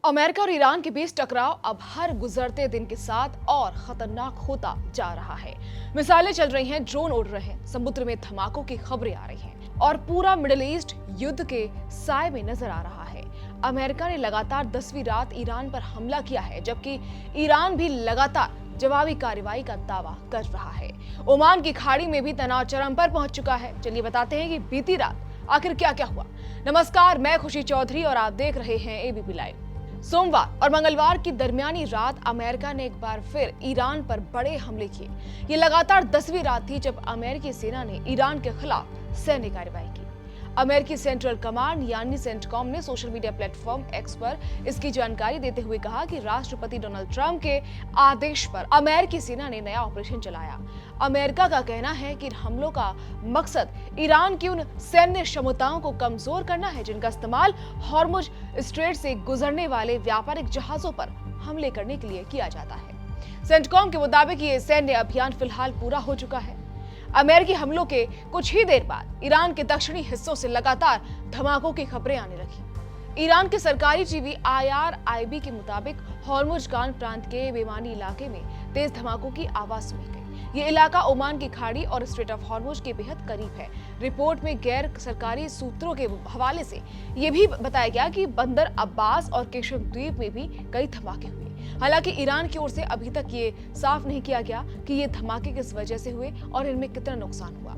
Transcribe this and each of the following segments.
America और Iran के बीच टकराव अब हर गुजरते दिन के साथ और खतरनाक होता जा रहा है। मिसाइलें चल रही हैं, ड्रोन उड़ रहे हैं, समुद्र में धमाकों की खबरें आ रही हैं और पूरा मिडिल ईस्ट युद्ध के साए में नजर आ रहा है। अमेरिका ने लगातार 10वीं रात ईरान पर हमला किया है, जबकि ईरान भी लगातार जवाबी कार्रवाई का दावा कर रहा है। ओमान की खाड़ी में भी तनाव चरम पर पहुंच चुका है। चलिए बताते हैं कि बीती रात आखिर क्या क्या हुआ। नमस्कार, मैं खुशी चौधरी और आप देख रहे हैं एबीपी लाइव। सोमवार और मंगलवार की दरमियानी रात अमेरिका ने एक बार फिर ईरान पर बड़े हमले किए। ये लगातार 10वीं रात थी जब अमेरिकी सेना ने ईरान के खिलाफ सैन्य कार्रवाई की। अमेरिकी सेंट्रल कमांड यानी सेंटकॉम ने सोशल मीडिया प्लेटफॉर्म एक्स पर इसकी जानकारी देते हुए कहा कि राष्ट्रपति डोनाल्ड ट्रंप के आदेश पर अमेरिकी सेना ने नया ऑपरेशन चलाया। अमेरिका का कहना है कि हमलों का मकसद ईरान की उन सैन्य क्षमताओं को कमजोर करना है जिनका इस्तेमाल हॉर्मुज स्ट्रेट से गुजरने वाले व्यापारिक जहाजों पर हमले करने के लिए किया जाता है। सेंटकॉम के मुताबिक ये सैन्य अभियान फिलहाल पूरा हो चुका है। अमेरिकी हमलों के कुछ ही देर बाद ईरान के दक्षिणी हिस्सों से लगातार धमाकों की खबरें आने लगी। ईरान के सरकारी टीवी IRIB के मुताबिक हॉर्मुजगान प्रांत के बेमानी इलाके में तेज धमाकों की आवाज सुनी गई। ये इलाका ओमान की खाड़ी और स्ट्रेट ऑफ हॉर्मुज के बेहद करीब है। रिपोर्ट में गैर सरकारी सूत्रों के हवाले से ये भी बताया गया कि बंदर अब्बास और केशम द्वीप में भी कई धमाके हुए। हालांकि ईरान की ओर से अभी तक ये साफ नहीं किया गया कि ये धमाके किस वजह से हुए और इनमें कितना नुकसान हुआ।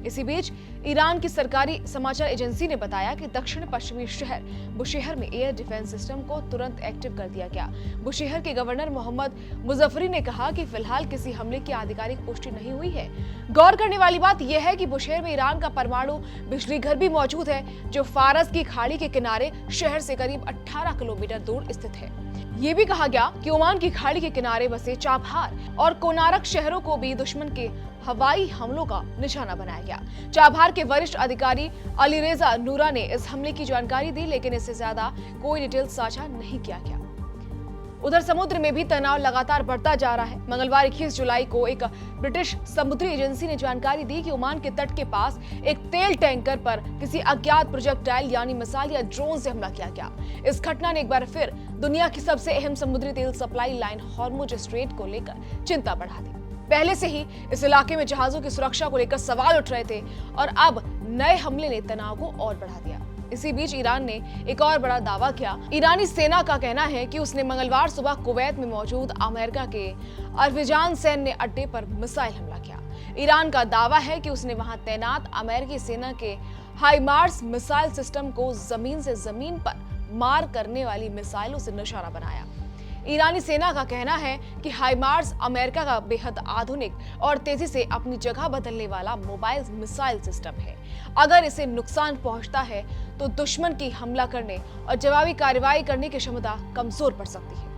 इसी बीच ईरान की सरकारी समाचार एजेंसी ने बताया कि दक्षिण पश्चिमी शहर बुशेहर में एयर डिफेंस सिस्टम को तुरंत एक्टिव कर दिया गया। बुशेहर के गवर्नर मोहम्मद मुजफ्फरी ने कहा कि फिलहाल किसी हमले की आधिकारिक पुष्टि नहीं हुई है। गौर करने वाली बात यह है कि बुशेहर में ईरान का परमाणु बिजली घर भी मौजूद है, जो फारस की खाड़ी के किनारे शहर से करीब 18 किलोमीटर दूर स्थित है। ये भी कहा गया कि ओमान की खाड़ी के किनारे बसे चाबहार और कोनारक शहरों को भी दुश्मन के हवाई हमलों का निशाना बनाया गया। चाबहार के वरिष्ठ अधिकारी अलीरेजा नूरा ने इस हमले की जानकारी दी, लेकिन इससे ज्यादा कोई डिटेल साझा नहीं किया गया। उधर समुद्र में भी तनाव लगातार बढ़ता जा रहा है। मंगलवार 21 जुलाई को एक ब्रिटिश समुद्री एजेंसी ने जानकारी दी कि ओमान के तट के पास एक तेल टैंकर पर किसी अज्ञात प्रोजेक्टाइल यानी मिसाइल या ड्रोन से हमला किया गया। इस घटना ने एक बार फिर दुनिया की सबसे अहम समुद्री तेल सप्लाई लाइन हॉर्मुज स्ट्रेट को लेकर चिंता बढ़ा दी। पहले से ही इस इलाके में जहाजों की सुरक्षा को लेकर सवाल उठ रहे थे और अब नए हमले ने तनाव को और बढ़ा दिया। इसी बीच ईरान ने एक और बड़ा दावा किया। ईरानी सेना का कहना है कि उसने मंगलवार सुबह कुवैत में मौजूद अमेरिका के अरबिजान सैन्य अड्डे पर मिसाइल हमला किया। ईरान का दावा है कि उसने वहां तैनात अमेरिकी सेना के हाइमार्स मिसाइल सिस्टम को जमीन से जमीन पर मार करने वाली मिसाइलों से निशाना बनाया। ईरानी सेना का कहना है कि हाइमार्स अमेरिका का बेहद आधुनिक और तेजी से अपनी जगह बदलने वाला मोबाइल मिसाइल सिस्टम है। अगर इसे नुकसान पहुंचता है तो दुश्मन की हमला करने और जवाबी कार्रवाई करने की क्षमता कमजोर पड़ सकती है।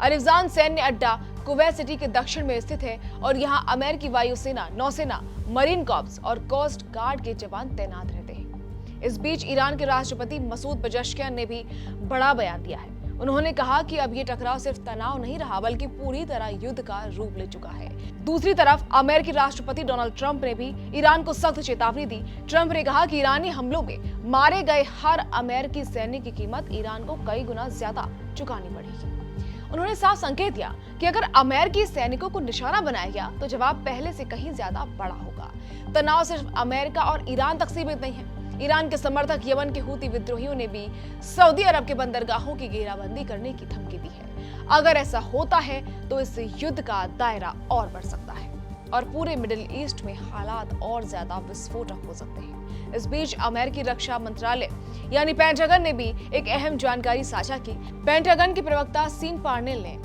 अरबिजान सैन्य अड्डा कुवैत सिटी के दक्षिण में स्थित है और यहाँ अमेरिकी वायुसेना, नौसेना, मरीन कॉर्प्स और कोस्ट गार्ड के जवान तैनात रहते हैं। इस बीच ईरान के राष्ट्रपति मसूद पेजेश्कियान ने भी बड़ा बयान दिया है। उन्होंने कहा कि अब ये टकराव सिर्फ तनाव नहीं रहा, बल्कि पूरी तरह युद्ध का रूप ले चुका है। दूसरी तरफ अमेरिकी राष्ट्रपति डोनाल्ड ट्रंप ने भी ईरान को सख्त चेतावनी दी। ट्रंप ने कहा कि ईरानी हमलों में मारे गए हर अमेरिकी सैनिक की कीमत ईरान को कई गुना ज्यादा चुकानी पड़ेगी। उन्होंने साफ संकेत दिया कि अगर अमेरिकी सैनिकों को निशाना बनाया गया तो जवाब पहले से कहीं ज्यादा बड़ा होगा। तनाव सिर्फ अमेरिका और ईरान तक सीमित नहीं है। ईरान के समर्थक यमन के हूती विद्रोहियों ने भी सऊदी अरब के बंदरगाहों की घेराबंदी करने की धमकी दी है। अगर ऐसा होता है तो इस युद्ध का दायरा और बढ़ सकता है और पूरे मिडिल ईस्ट में हालात और ज्यादा विस्फोटक हो सकते हैं। इस बीच अमेरिकी रक्षा मंत्रालय यानी पेंटागन ने भी एक अहम जानकारी साझा की। पेंटागन के प्रवक्ता सीन पार्नेल ने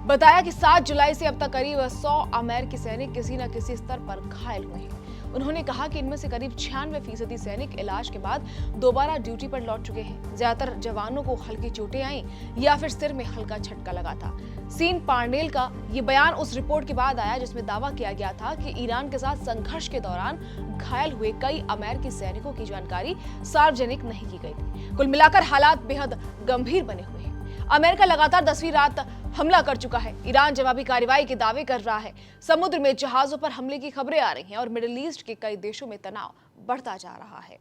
बताया कि 7 जुलाई से अब तक करीब 100 अमेरिकी सैनिक किसी न किसी स्तर पर घायल हुए हैं। उन्होंने कहा कि इनमें से करीब 96% सैनिक इलाज के बाद दोबारा ड्यूटी पर लौट चुके हैं। ज्यादातर जवानों को हल्की चोटें आईं या फिर सिर में हल्का झटका लगा था। सीन पार्नेल का ये बयान उस रिपोर्ट के बाद आया जिसमें दावा किया गया था कि ईरान के साथ संघर्ष के दौरान घायल हुए कई अमेरिकी सैनिकों की जानकारी सार्वजनिक नहीं की गई थी। कुल मिलाकर हालात बेहद गंभीर बने हुए हैं। अमेरिका लगातार 10वीं रात हमला कर चुका है। ईरान जवाबी कार्रवाई के दावे कर रहा है। समुद्र में जहाजों पर हमले की खबरें आ रही हैं और मिडिल ईस्ट के कई देशों में तनाव बढ़ता जा रहा है।